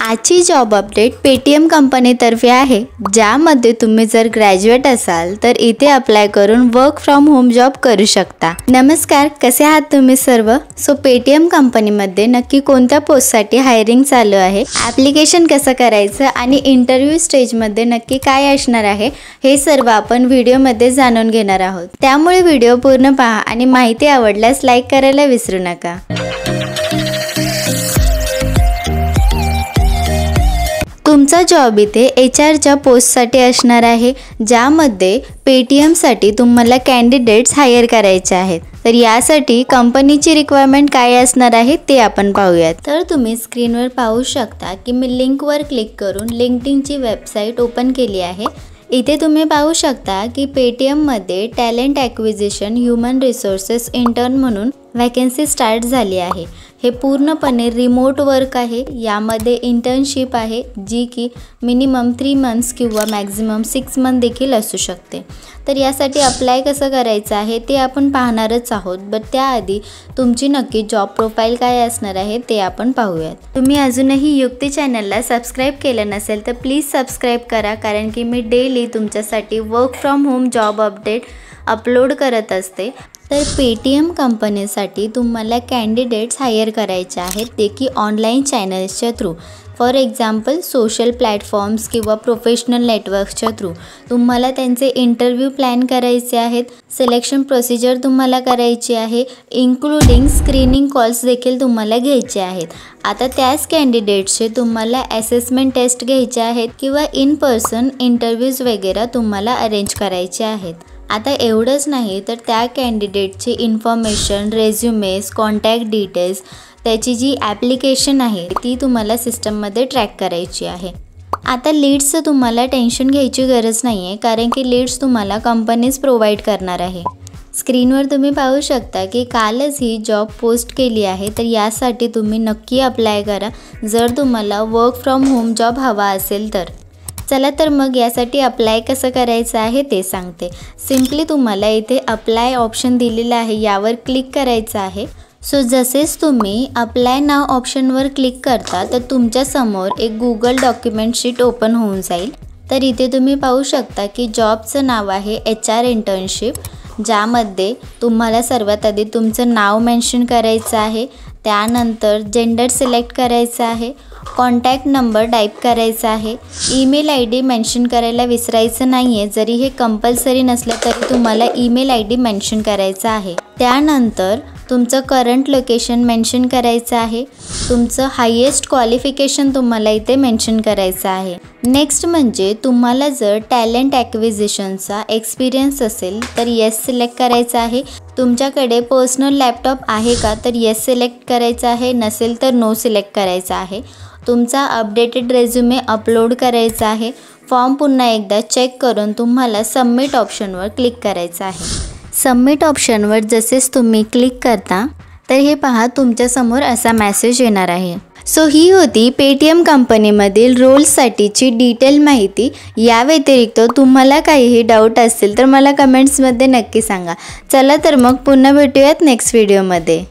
आजची job update Paytm कंपनीतर्फे आहे, ज्यामध्ये तुम्ही जर ग्रॅज्युएट असाल तर इथे अप्लाय करून वर्क फ्रॉम होम जॉब करू शकता। नमस्कार, कसे आहात तुम्ही सर्व? पेटीएम कंपनीमध्ये नक्की कोणत्या पोस्टसाठी हायरिंग चालू आहे, ॲप्लिकेशन कसं करायचं आणि इंटरव्ह्यू स्टेजमध्ये नक्की काय असणार आहे, हे सर्व आपण व्हिडिओमध्ये जाणून घेणार आहोत। त्यामुळे व्हिडिओ पूर्ण पहा आणि माहिती आवडल्यास लाईक करायला विसरू नका। तुमचा जॉब इथे एचआरच्या पोस्टसाठी असणार आहे, ज्यामध्ये पेटीएमसाठी तुम्हाला कॅन्डिडेट्स हायर करायचे आहेत। तर यासाठी कंपनीची रिक्वायरमेंट काय असणार आहे ते आपण पाहूयात। तर तुम्ही स्क्रीनवर पाहू शकता की मी लिंकवर क्लिक करून लिंक्डइनची वेबसाईट ओपन केली आहे। इथे तुम्ही पाहू शकता की पेटीएममध्ये talent acquisition human resources intern म्हणून वॅकन्सी स्टार्ट झाली आहे। हे पूर्णपणे रिमोट वर्क आहे। यामध्ये इंटर्नशिप आहे, जी की मिनिमम 3 मंथ्स किंवा मॅक्झिमम 6 मंथ देखील असू शकते। तर यासाठी अप्लाय कसं करायचं आहे ते आपण पाहणारच आहोत, बट त्याआधी तुमची नक्की जॉब प्रोफाईल काय असणार आहे ते आपण पाहूयात। तुम्ही अजूनही युक्ती चॅनलला सबस्क्राईब केलं नसेल तर प्लीज सबस्क्राईब करा, कारण की मी डेली तुमच्यासाठी work from home job update upload करत असते। तर पेटीएम कंपनीसाठी तुम्हाला कॅन्डिडेट्स हायर करायचे आहेत, ते की ऑनलाईन चॅनल्सच्या through, for example social platforms किंवा प्रोफेशनल नेटवर्क्सच्या थ्रू तुम्हाला त्यांचे इंटरव्ह्यू प्लॅन करायचे आहेत। सिलेक्शन प्रोसिजर तुम्हाला करायची आहे, इन्क्लुडिंग स्क्रीनिंग कॉल्स देखील तुम्हाला घ्यायचे आहेत। आता त्याच कॅन्डिडेट्सचे तुम्हाला असेसमेंट टेस्ट घ्यायचे आहेत किंवा इन पर्सन इंटरव्ह्यूज वगैरे तुम्हाला अरेंज करायचे आहेत। आता एवढंच नाही तर त्या कॅन्डिडेटची इन्फॉर्मेशन, रेझ्युमेस, कॉन्टॅक्ट डिटेल्स, त्याची जी ॲप्लिकेशन आहे ती तुम्हाला सिस्टममध्ये ट्रॅक करायची आहे। आता लीड्सचं तुम्हाला टेन्शन घ्यायची गरज नाही आहे, कारण की लीड्स तुम्हाला कंपनीज प्रोव्हाइड करणार आहे। स्क्रीनवर तुम्ही पाहू शकता की कालच ही जॉब पोस्ट केली आहे, तर यासाठी तुम्ही नक्की अप्लाय करा जर तुम्हाला वर्क फ्रॉम होम जॉब हवा असेल तर। चला तर मग यासाठी अप्लाय कसं करायचं आहे ते सांगते। सिम्पली तुम्हाला इथे अप्लाय ऑप्शन दिलेलं आहे, यावर क्लिक करायचं आहे। जसेच तुम्ही अप्लाय नाव ऑप्शनवर क्लिक करता तर तुमच्यासमोर एक गूगल डॉक्युमेंट शीट ओपन होऊन जाईल। तर इथे तुम्ही पाहू शकता की जॉबचं नाव आहे HR इंटर्नशिप, ज्यामध्ये तुम्हाला सर्वात आधी तुमचं नाव मेन्शन करायचं आहे, त्यानंतर जेंडर सिलेक्ट करायचं आहे, कॉन्टॅक्ट नंबर टाईप करायचा आहे, ईमेल ID मेन्शन करायला विसरायचं नाही आहे, जरी हे कंपल्सरी नसलं तरी तुम्हाला ईमेल ID मेन्शन करायचा आहे। त्यानंतर तुमचं करंट लोकेशन मेन्शन करायचं आहे, तुमचं हायेस्ट क्वालिफिकेशन तुम्हाला इथे मेन्शन करायचं आहे। नेक्स्ट म्हणजे तुम्हाला जर टॅलेंट ॲक्विजिशनचा एक्सपिरियन्स असेल तर येस सिलेक्ट करायचं आहे। तुमच्याकडे पर्सनल लॅपटॉप आहे का तर येस सिलेक्ट करायचं आहे, नसेल तर नो सिलेक्ट करायचं आहे। तुमचा अपडेटेड रेझ्युमे अपलोड करायचा आहे। फॉर्म पुन्हा एकदा चेक करून तुम्हाला सबमिट ऑप्शनवर क्लिक करायचं आहे। सबमिट ऑप्शनवर जसेच तुम्ही क्लिक करता तर हे पहा तुमच्यासमोर असा मेसेज येणार आहे। ही होती पेटीएम कंपनीमधील रोल्ससाठीची डिटेल माहिती। या व्यतिरिक्त तुम्हाला काहीही डाऊट असेल तर मला कमेंट्समध्ये नक्की सांगा। चला तर मग पुन्हा भेटूयात नेक्स्ट व्हिडिओमध्ये।